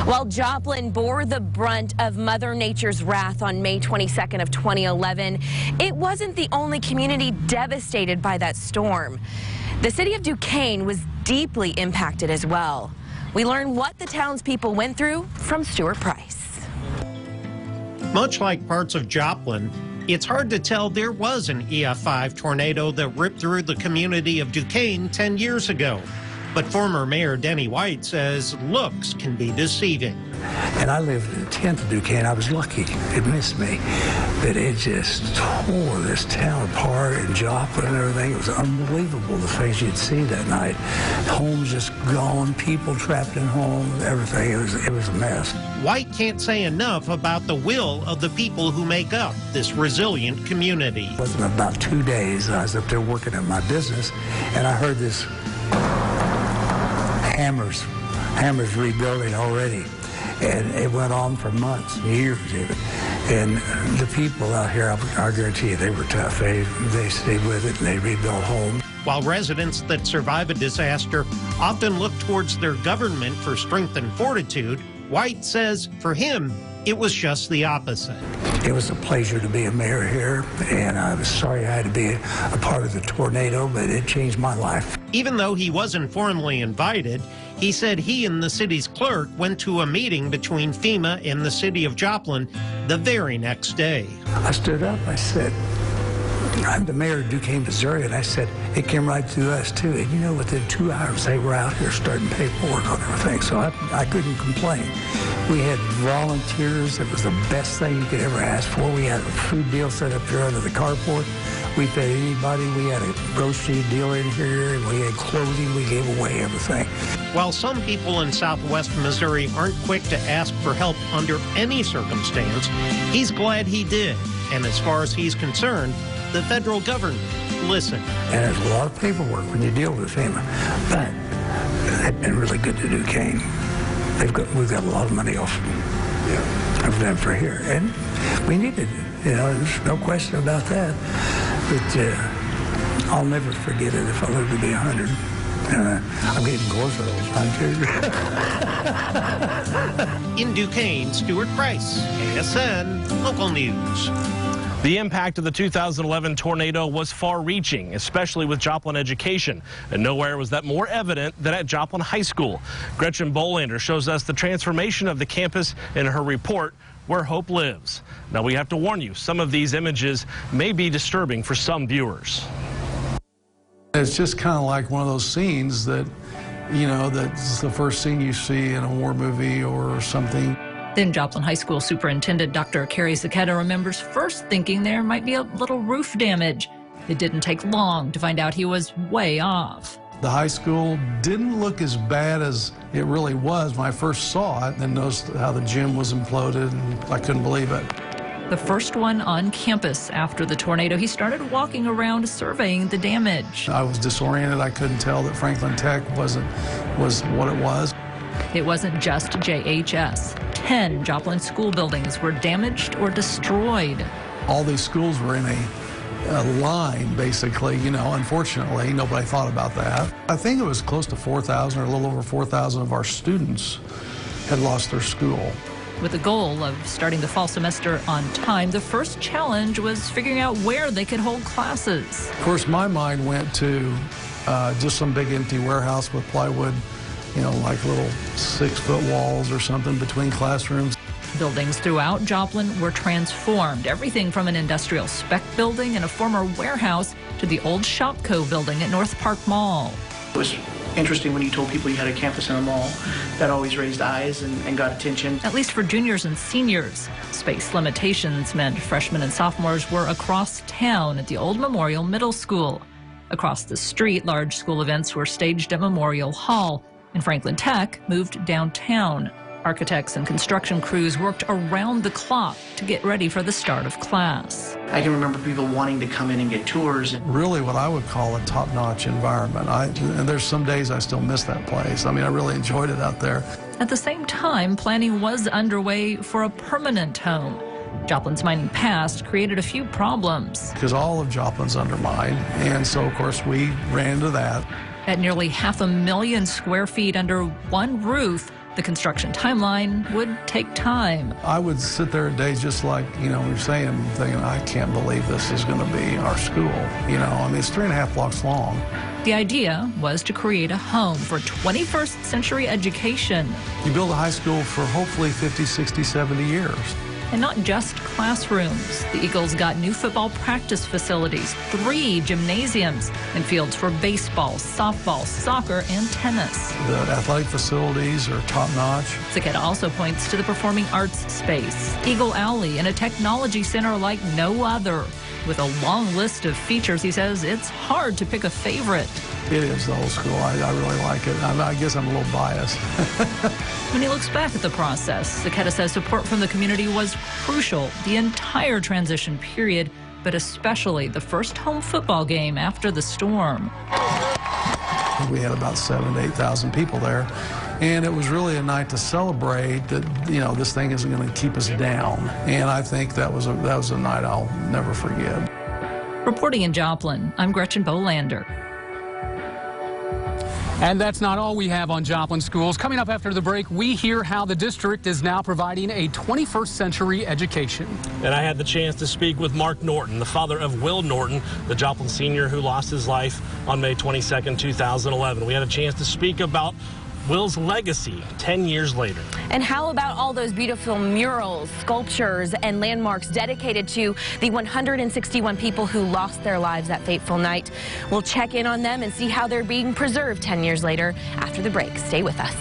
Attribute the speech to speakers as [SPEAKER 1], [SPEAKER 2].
[SPEAKER 1] While Joplin bore the brunt of Mother Nature's wrath on May 22nd of 2011, it wasn't the only community devastated by that storm. The city of Duquesne was deeply impacted as well. We learn what the townspeople went through from Stuart Price.
[SPEAKER 2] Much like parts of Joplin, it's hard to tell there was an EF5 tornado that ripped through the community of Duquesne 10 years ago. But former Mayor Denny White says looks can be deceiving.
[SPEAKER 3] And I lived in the 10th of Duquesne. I was lucky. It missed me. But it just tore this town apart, and Joplin and everything. It was unbelievable, the things you'd see that night. Homes just gone, people trapped in homes, everything. It was a mess.
[SPEAKER 2] White can't say enough about the will of the people who make up this resilient community.
[SPEAKER 3] It wasn't about 2 days. I was up there working at my business, and I heard this hammers rebuilding already. And it went on for months, years even. And the people out here, I guarantee you, they were tough. They stayed with it, and they rebuilt homes.
[SPEAKER 2] While residents that survive a disaster often look towards their government for strength and fortitude, White says for him, it was just the opposite.
[SPEAKER 3] It was a pleasure to be a mayor here, and I was sorry I had to be a part of the tornado, but it changed my life.
[SPEAKER 2] Even though he wasn't formally invited, he said he and the city's clerk went to a meeting between FEMA and the city of Joplin the very next day.
[SPEAKER 3] I stood up, I said, I'm the mayor of Duquesne, Missouri, and I said, it came right to us too. And you know, within 2 hours, they were out here starting paperwork on everything, so I couldn't complain. We had volunteers. It was the best thing you could ever ask for. We had a food deal set up here under the carport. We fed anybody. We had a grocery deal in here, and we had clothing. We gave away everything.
[SPEAKER 2] While some people in southwest Missouri aren't quick to ask for help under any circumstance, he's glad he did. And as far as he's concerned, the federal government listened.
[SPEAKER 3] And there's a lot of paperwork when you deal with FEMA, but they've been really good to Duquesne. We've got a lot of money off of them for here, and we needed it. You know, there's no question about that. But I'll never forget it if I live to be 100. I'm getting closer all the time, too.
[SPEAKER 2] In Duquesne, Stuart Price, KSN Local News.
[SPEAKER 4] The impact of the 2011 tornado was far-reaching, especially with Joplin education. And nowhere was that more evident than at Joplin High School. Gretchen Bolander shows us the transformation of the campus in her report, Where Hope Lives. Now, we have to warn you, some of these images may be disturbing for some viewers.
[SPEAKER 5] It's just kind of like one of those scenes that, you know, that's the first scene you see in a war movie or something.
[SPEAKER 6] Then Joplin High School Superintendent Dr. Carrie Saketa remembers first thinking there might be a little roof damage. It didn't take long to find out he was way off.
[SPEAKER 5] The high school didn't look as bad as it really was when I first saw it, then noticed how the gym was imploded, and I couldn't believe it.
[SPEAKER 6] The first one on campus after the tornado, he started walking around surveying the damage.
[SPEAKER 5] I was disoriented. I couldn't tell that Franklin Tech was what it was.
[SPEAKER 6] It wasn't just JHS. 10 Joplin school buildings were damaged or destroyed.
[SPEAKER 5] All these schools were in a line, basically. You know, unfortunately, nobody thought about that. I think it was close to 4,000 or a little over 4,000 of our students had lost their school.
[SPEAKER 6] With the goal of starting the fall semester on time, the first challenge was figuring out where they could hold classes.
[SPEAKER 5] Of course, my mind went to just some big empty warehouse with plywood, you know, like little 6-foot walls or something between classrooms.
[SPEAKER 6] Buildings throughout Joplin were transformed. Everything from an industrial spec building and a former warehouse to the old Shopco building at North Park Mall.
[SPEAKER 7] It was interesting when you told people you had a campus in a mall. That always raised eyes and got attention.
[SPEAKER 6] At least for juniors and seniors. Space limitations meant freshmen and sophomores were across town at the old Memorial Middle School. Across the street, large school events were staged at Memorial Hall. And Franklin Tech moved downtown. Architects and construction crews worked around the clock to get ready for the start of class.
[SPEAKER 7] I can remember people wanting to come in and get tours.
[SPEAKER 5] Really what I would call a top-notch environment. And there's some days I still miss that place. I mean, I really enjoyed it out there.
[SPEAKER 6] At the same time, planning was underway for a permanent home. Joplin's mining past created a few problems.
[SPEAKER 5] Because all of Joplin's undermined, and so, of course, we ran into that.
[SPEAKER 6] At nearly 500,000 square feet under one roof, The construction timeline would take time.
[SPEAKER 5] I would sit there a day just like, you're saying, thinking, I can't believe this is going to be our school. It's 3.5 blocks long.
[SPEAKER 6] The idea was to create a home for 21st century education.
[SPEAKER 5] You build a high school for hopefully 50, 60, 70 years.
[SPEAKER 6] And not just classrooms. The Eagles got new football practice facilities, 3 gymnasiums, and fields for baseball, softball, soccer, and tennis.
[SPEAKER 5] The athletic facilities are top-notch.
[SPEAKER 6] Zucchetta also points to the performing arts space, Eagle Alley, and a technology center like no other. With a long list of features, he says it's hard to pick a favorite.
[SPEAKER 5] It is the whole school. I really like it. I guess I'm a little biased.
[SPEAKER 6] When he looks back at the process, Zucchetta says support from the community was crucial the entire transition period, but especially the first home football game after the storm.
[SPEAKER 5] We had about 7,000 to 8,000 people there, and it was really a night to celebrate that this thing isn't going to keep us down. And I think that was a night I'll never forget.
[SPEAKER 6] Reporting in Joplin, I'm Gretchen Bolander.
[SPEAKER 8] And that's not all we have on Joplin schools. Coming up after the break, we hear how the district is now providing a 21st century education.
[SPEAKER 4] And I had the chance to speak with Mark Norton, the father of Will Norton, the Joplin senior who lost his life on May 22nd, 2011. We had a chance to speak about Will's legacy 10 years later.
[SPEAKER 1] And how about all those beautiful murals, sculptures, and landmarks dedicated to the 161 people who lost their lives that fateful night? We'll check in on them and see how they're being preserved 10 years later after the break. Stay with us.